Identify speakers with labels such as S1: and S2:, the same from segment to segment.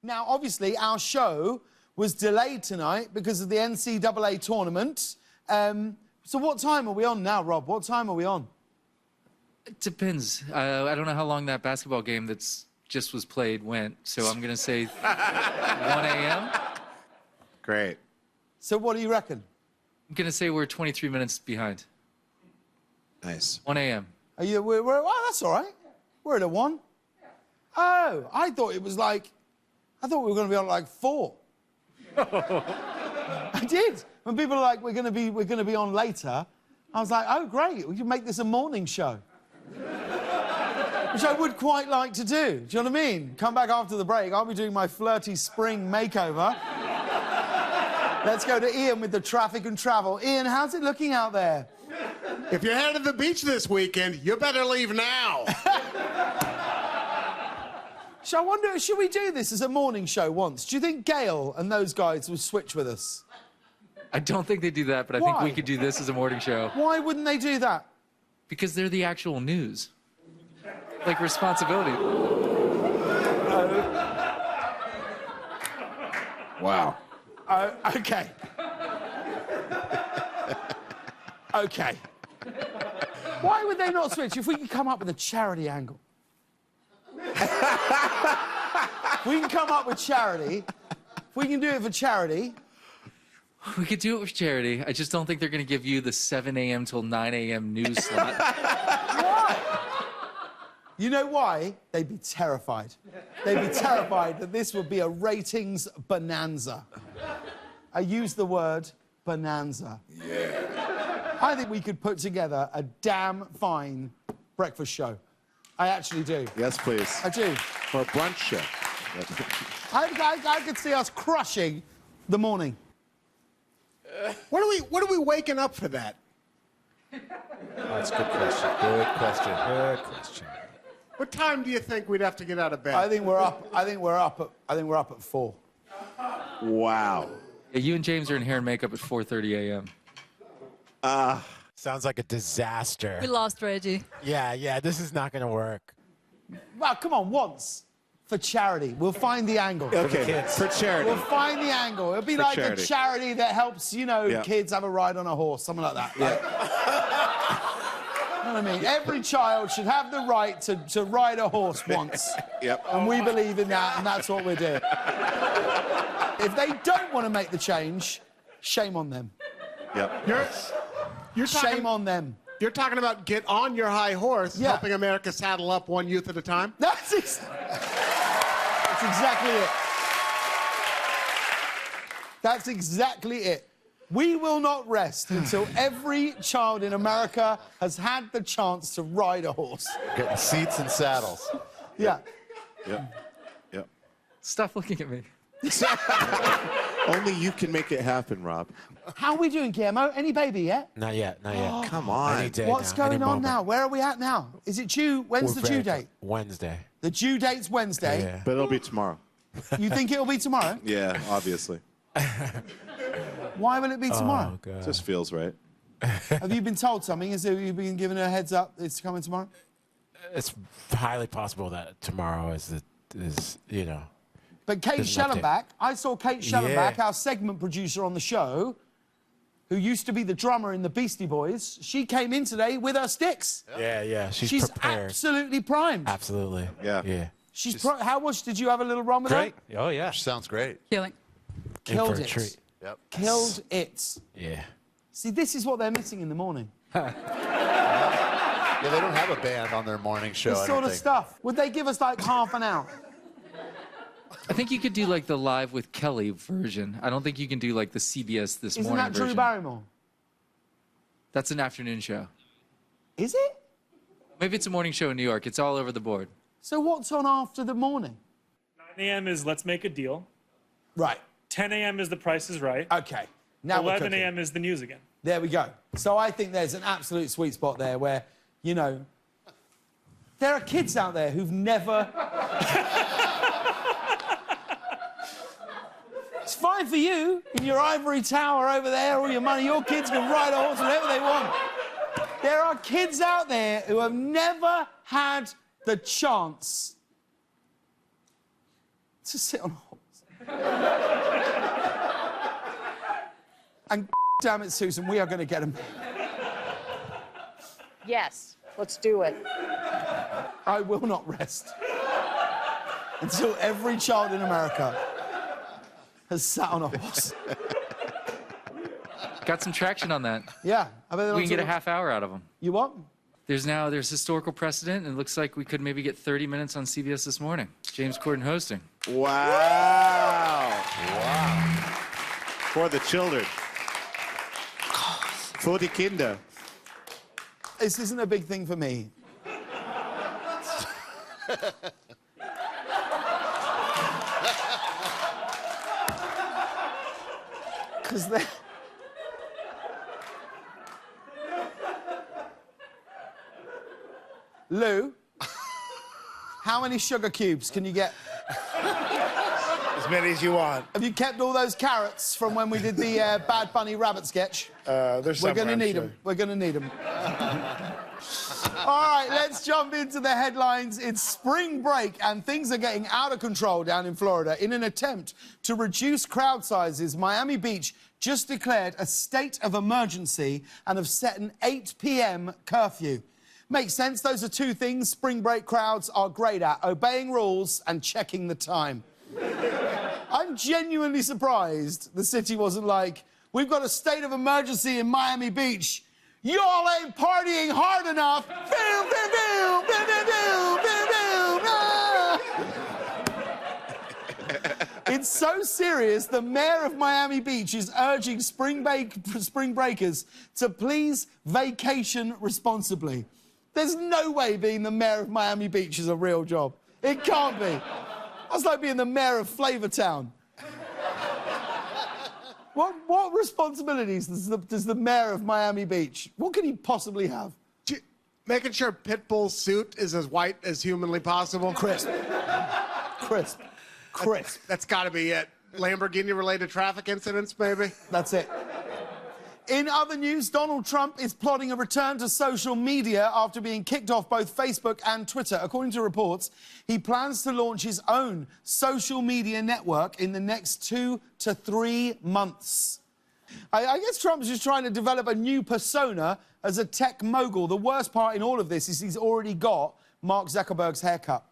S1: Now, obviously, our show was delayed tonight because of the NCAA tournament. So what time are we on now, Rob? What time are we on?
S2: It depends. I don't know how long that basketball game that's just was played went, so I'm going to say 1 a.m.
S3: Great.
S1: So what do you reckon?
S2: I'm going to say we're 23 minutes behind.
S3: Nice.
S2: 1 a.m.
S1: Are you? Oh, that's all right. We're at 1. Oh, I thought it was like... I thought we were going to be on like 4. I did. When people are like, we're going to be on later, I was like, oh, great, we can make this a morning show. Which I would quite like to do. Do you know what I mean? Come back after the break. I'll be doing my flirty spring makeover. Let's go to Ian with the traffic and travel. Ian, how's it looking out there?
S3: If you're headed to the beach this weekend, you better leave now.
S1: So I wonder, should we do this as a morning show once? Do you think Gail and those guys will switch with us?
S2: I don't think they do that, but I think we could do this as a morning show.
S1: Why wouldn't they do that?
S2: Because they're the actual news. Like responsibility.
S3: Wow.
S1: Okay. Okay. Why would they not switch if we could come up with a charity angle? If we can come up with charity, if we can do it for charity...
S2: We could do it with charity. I just don't think they're going to give you the 7 a.m. till 9 a.m. news slot.
S1: Why? You know why? They'd be terrified. They'd be terrified that this would be a ratings bonanza. I use the word bonanza. Yeah. I think we could put together a damn fine breakfast show. I actually do.
S3: Yes, please.
S1: I do.
S3: For a brunch show.
S1: I could see us crushing the morning.
S3: What are we waking up for that?
S4: Oh, that's a good question. Good question. Good question.
S3: What time do you think we'd have to get out of bed?
S1: I think we're up at 4.
S3: Wow.
S2: Yeah, you and James are in hair and makeup at 4:30 a.m.
S4: Sounds like a disaster.
S5: We lost Reggie.
S4: Yeah, this is not going to work.
S1: Well, come on, once. For charity. We'll find the angle.
S3: Okay, for charity.
S1: We'll find the angle. It'll be like a charity that helps, you know, kids have a ride on a horse, something like that. Yeah. You know what I mean? Every child should have the right to ride a horse once.
S3: Yep.
S1: And we believe in that, and that's what we're doing. If they don't want to make the change, shame on them.
S3: Yep.
S1: You're shame on them.
S3: You're talking about get on your high horse, helping America saddle up one youth at a time?
S1: That's exactly it. That's exactly it. We will not rest until every child in America has had the chance to ride a horse.
S4: Getting seats and saddles.
S1: Yeah.
S3: Yep.
S2: Stop looking at me.
S3: Only you can make it happen, Rob.
S1: How are we doing, Guillermo? Any baby yet?
S4: Not yet.
S3: Come on.
S4: Any day
S1: What's
S4: now,
S1: going
S4: any
S1: on
S4: moment.
S1: now? Where are we at now? Is it due? When's the due date?
S4: Wednesday.
S1: The due date's Wednesday.
S4: Yeah.
S3: But it'll be tomorrow.
S1: You think it'll be tomorrow?
S3: Yeah, obviously.
S1: Why will it be tomorrow?
S4: Oh, God.
S3: Just feels right.
S1: Have you been told something? Have you been given a heads up it's coming tomorrow?
S4: It's highly possible that tomorrow is you know.
S1: But Kate
S4: There's an update.
S1: Schellenbach, I saw Kate Schellenbach,
S4: Yeah.
S1: our segment producer on the show, who used to be the drummer in the Beastie Boys. She came in today with her sticks.
S4: Yeah. She's prepared.
S1: Absolutely primed.
S4: Absolutely.
S3: Yeah.
S1: How much did you have a little run with
S4: Great.
S1: her?
S4: Oh, yeah.
S6: Sounds great.
S5: Killing.
S1: Killed
S4: In for a
S1: it.
S4: treat.
S6: Yep.
S1: Killed it.
S4: Yeah.
S1: See, this is what they're missing in the morning.
S6: Yeah, they don't have a band on their morning show.
S1: This
S6: I
S1: sort
S6: don't
S1: of
S6: think.
S1: stuff. Would they give us like half an hour?
S2: I think you could do like the live with Kelly version. I don't think you can do like the CBS This
S1: Isn't
S2: Morning
S1: that Drew
S2: version.
S1: Barrymore?
S2: That's an afternoon show.
S1: Is it?
S2: Maybe it's a morning show in New York. It's all over the board.
S1: So what's on after the morning?
S7: 9 a.m. is Let's Make a Deal.
S1: Right.
S7: 10 a.m. is The Price is Right.
S1: Okay. Now we're
S7: 11
S1: cooking.
S7: a.m. is the news again.
S1: There we go. So I think there's an absolute sweet spot there where, you know, there are kids out there who've never... It's fine for you in your ivory tower over there, all your money. Your kids can ride a horse whenever they want. There are kids out there who have never had the chance to sit on a horse. And damn it, Susan, we are going to get him.
S5: Yes, let's do it.
S1: I will not rest until every child in America has sat on a horse.
S2: Got some traction on that.
S1: Yeah. I bet
S2: We can get a half hour out of them.
S1: You what?
S2: There's historical precedent, and it looks like we could maybe get 30 minutes on CBS This Morning. James Corden hosting.
S8: Wow. For the children. For the Kinder.
S1: This isn't a big thing for me. Because they're... Lou, how many sugar cubes can you get?
S6: As many as you want.
S1: Have you kept all those carrots from when we did the Bad Bunny rabbit sketch?
S6: There's
S1: We're
S6: some,
S1: going to
S6: I'm
S1: need
S6: sure.
S1: them. We're going to need them. All right, let's jump into the headlines. It's spring break, and things are getting out of control down in Florida. In an attempt to reduce crowd sizes, Miami Beach just declared a state of emergency and have set an 8 p.m. curfew. Makes sense. Those are two things spring break crowds are great at: obeying rules and checking the time. I'm genuinely surprised the city wasn't like, we've got a state of emergency in Miami Beach. Y'all ain't partying hard enough. Boom, boom, boom, boom, boom, boom, boom. It's so serious, the mayor of Miami Beach is urging spring breakers to please vacation responsibly. There's no way being the mayor of Miami Beach is a real job. It can't be. That's like being the mayor of Flavortown. What responsibilities does the mayor of Miami Beach, what can he possibly have?
S3: Making sure Pitbull's suit is as white as humanly possible.
S1: Crisp. Crisp. Crisp.
S3: That's got to be it. Lamborghini-related traffic incidents, maybe?
S1: That's it. In other news, Donald Trump is plotting a return to social media after being kicked off both Facebook and Twitter. According to reports, he plans to launch his own social media network in the next 2 to 3 months. I guess Trump's just trying to develop a new persona as a tech mogul. The worst part in all of this is he's already got Mark Zuckerberg's haircut.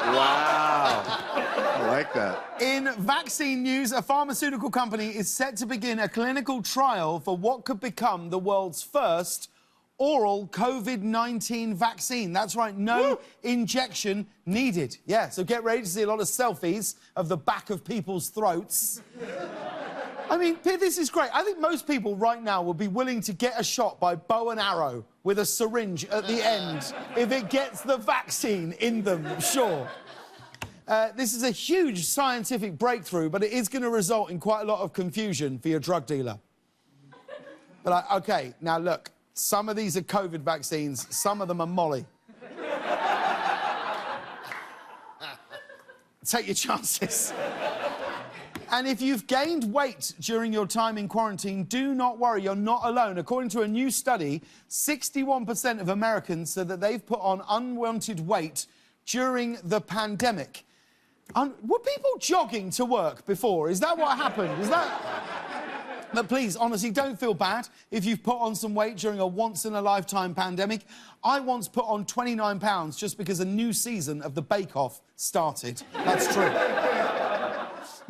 S8: Wow. I like that.
S1: In vaccine news, a pharmaceutical company is set to begin a clinical trial for what could become the world's first oral COVID-19 vaccine. That's right, no injection needed. Yeah, so get ready to see a lot of selfies of the back of people's throats. I mean, this is great. I think most people right now would be willing to get a shot by bow and arrow with a syringe at the end if it gets the vaccine in them, sure. This is a huge scientific breakthrough, but it is going to result in quite a lot of confusion for your drug dealer. But, OK, now look, some of these are COVID vaccines, some of them are Molly. Take your chances. And if you've gained weight during your time in quarantine, do not worry, you're not alone. According to a new study, 61% of Americans said that they've put on unwanted weight during the pandemic. Were people jogging to work before? Is that what happened? Is that... But please, honestly, don't feel bad if you've put on some weight during a once-in-a-lifetime pandemic. I once put on 29 pounds just because a new season of the Bake Off started. That's true.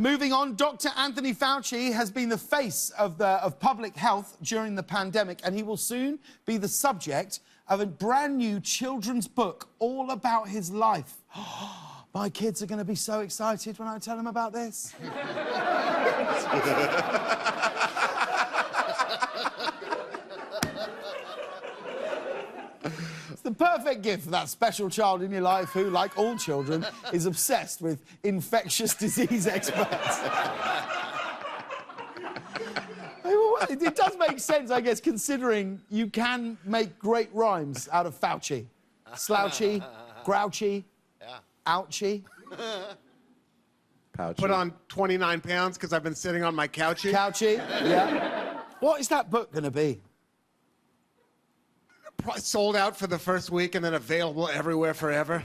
S1: Moving on, Dr. Anthony Fauci has been the face of public health during the pandemic, and he will soon be the subject of a brand new children's book all about his life. My kids are going to be so excited when I tell them about this. It's the perfect gift for that special child in your life who, like all children, is obsessed with infectious disease experts. It does make sense, I guess, considering you can make great rhymes out of Fauci. Slouchy, grouchy, ouchy.
S8: Pouchy.
S3: Put on 29 pounds because I've been sitting on my couchy.
S1: Couchy, yeah. What is that book going to be?
S3: Sold out for the first week and then available everywhere forever.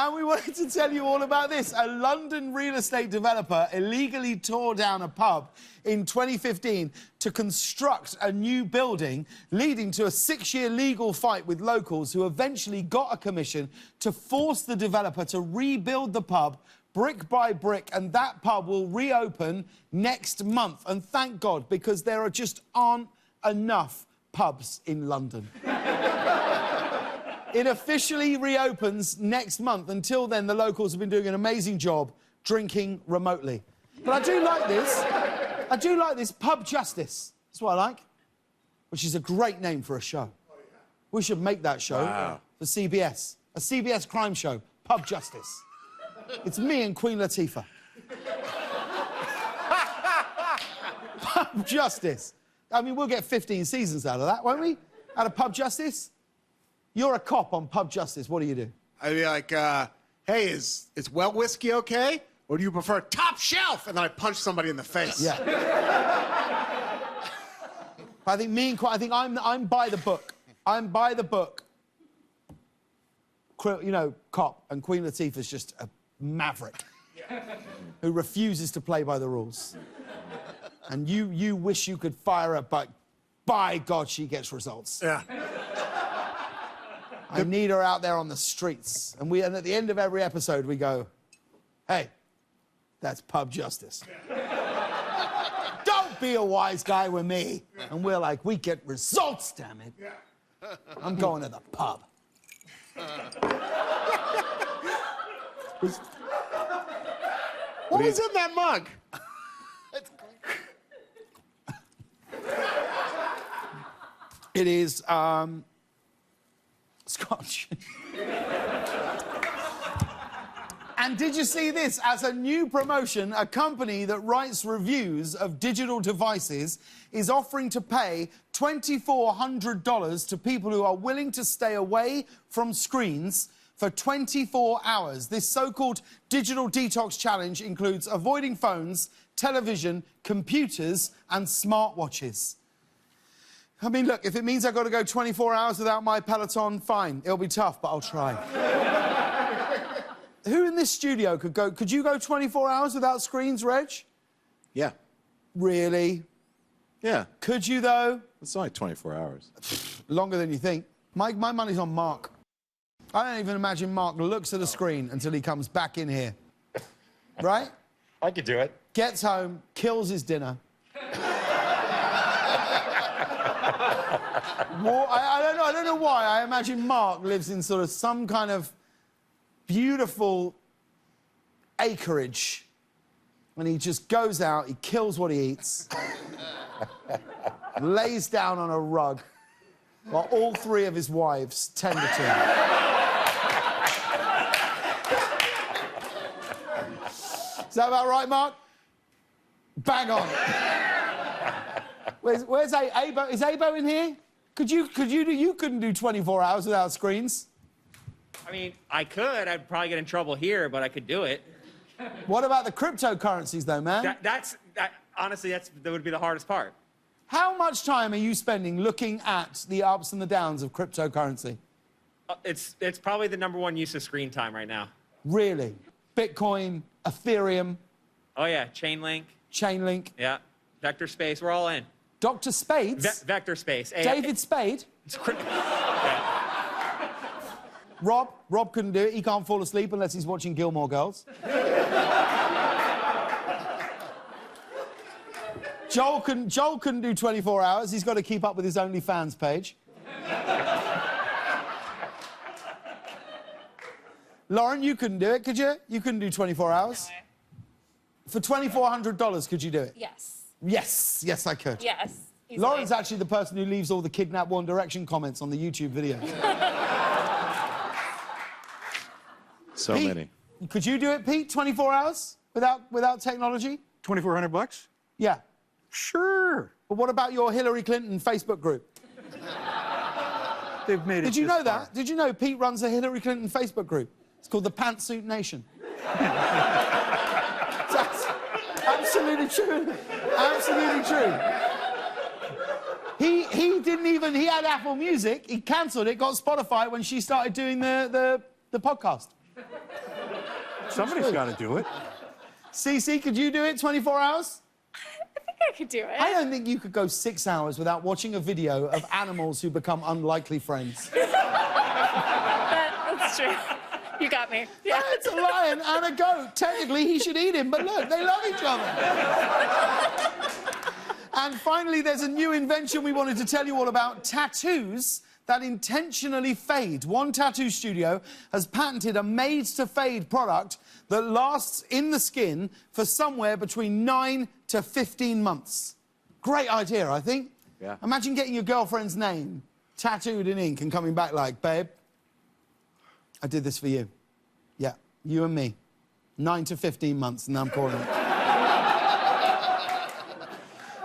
S1: And we wanted to tell you all about this. A London real estate developer illegally tore down a pub in 2015 to construct a new building, leading to a 6-year legal fight with locals who eventually got a commission to force the developer to rebuild the pub brick by brick, and that pub will reopen next month. And thank God, because there just aren't enough pubs in London. It officially reopens next month. Until then, the locals have been doing an amazing job drinking remotely. But I do like this. I do like this, Pub Justice. That's what I like. Which is a great name for a show. We should make that show for CBS. A CBS crime show, Pub Justice. It's me and Queen Latifah. Pub Justice. I mean, we'll get 15 seasons out of that, won't we? Out of Pub Justice? You're a cop on Pub Justice. What do you do?
S3: I'd be like, hey, is well whiskey okay? Or do you prefer top shelf? And then I punch somebody in the face.
S1: Yeah. I think I'm by the book. I'm by the book. You know, cop, and Queen Latifah's just a maverick who refuses to play by the rules. And you wish you could fire her, but by God, she gets results.
S3: Yeah.
S1: I need her out there on the streets. And at the end of every episode, we go, hey, that's Pub Justice. Don't be a wise guy with me. And we're like, we get results, damn it. I'm going to the pub.
S3: What was in that mug?
S1: It is, Scotch. And did you see this? As a new promotion, a company that writes reviews of digital devices is offering to pay $2,400 to people who are willing to stay away from screens for 24 hours. This so-called digital detox challenge includes avoiding phones, television, computers, and smartwatches. I mean, look, if it means I've got to go 24 hours without my Peloton, fine. It'll be tough, but I'll try. Who in this studio could go... Could you go 24 hours without screens, Reg?
S8: Yeah.
S1: Really?
S8: Yeah.
S1: Could you, though?
S8: It's only 24 hours.
S1: Longer than you think. My money's on Mark. I don't even imagine Mark looks at a screen until he comes back in here. Right?
S6: I could do it.
S1: Gets home, kills his dinner. I don't know why. I imagine Mark lives in sort of some kind of beautiful acreage. And he just goes out, he kills what he eats, lays down on a rug while all 3 of his wives tender to him. Is that about right, Mark? Bang on. Where's Abo? Is Abo in here? You couldn't do 24 hours without screens.
S9: I mean, I could. I'd probably get in trouble here, but I could do it.
S1: What about the cryptocurrencies, though, man?
S9: Honestly, that would be the hardest part.
S1: How much time are you spending looking at the ups and the downs of cryptocurrency?
S9: It's probably the #1 use of screen time right now.
S1: Really? Bitcoin, Ethereum.
S9: Oh, yeah. Chainlink.
S1: Chainlink.
S9: Yeah. Vector space. We're all in.
S1: Dr. Spades?
S9: Vector space.
S1: David Spade?
S9: Yeah.
S1: Rob couldn't do it. He can't fall asleep unless he's watching Gilmore Girls. Joel couldn't do 24 hours. He's got to keep up with his OnlyFans page. Lauren, you couldn't do it, could you? You couldn't do 24 hours.
S5: No.
S1: For $2,400, could you do it?
S5: Yes.
S1: Yes, yes, I could.
S5: Yes. Easily.
S1: Lauren's actually the person who leaves all the Kidnap One Direction comments on the YouTube videos.
S8: So
S1: Pete,
S8: many.
S1: Could you do it, Pete? 24 hours without technology?
S10: $2,400?
S1: Yeah.
S10: Sure.
S1: But what about your Hillary Clinton Facebook group?
S10: They've made it.
S1: Did you
S10: this
S1: know
S10: far.
S1: that? Did you know Pete runs a Hillary Clinton Facebook group? It's called the Pantsuit Nation. That's absolutely true. Absolutely true. He had Apple Music, he cancelled it, got Spotify when she started doing the podcast.
S10: Somebody's got to do it.
S1: Cece, could you do it 24 hours?
S5: I could do it.
S1: I don't think you could go 6 hours without watching a video of animals who become unlikely friends.
S5: That's true. You got me. Yeah.
S1: It's a lion and a goat. Technically, he should eat him, but look, they love each other. And finally, there's a new invention we wanted to tell you all about, tattoos that intentionally fade. One tattoo studio has patented a made-to-fade product that lasts in the skin for somewhere between 9 to 15 months. Great idea, I think.
S8: Yeah.
S1: Imagine getting your girlfriend's name tattooed in ink and coming back like, babe, I did this for you. Yeah, you and me. 9 to 15 months, and I'm calling it.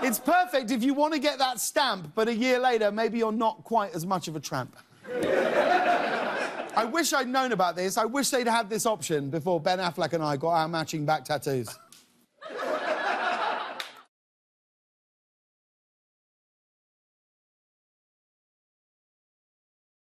S1: It's perfect if you want to get that stamp, but a year later, maybe you're not quite as much of a tramp. I wish I'd known about this. I wish they'd had this option before Ben Affleck and I got our matching back tattoos.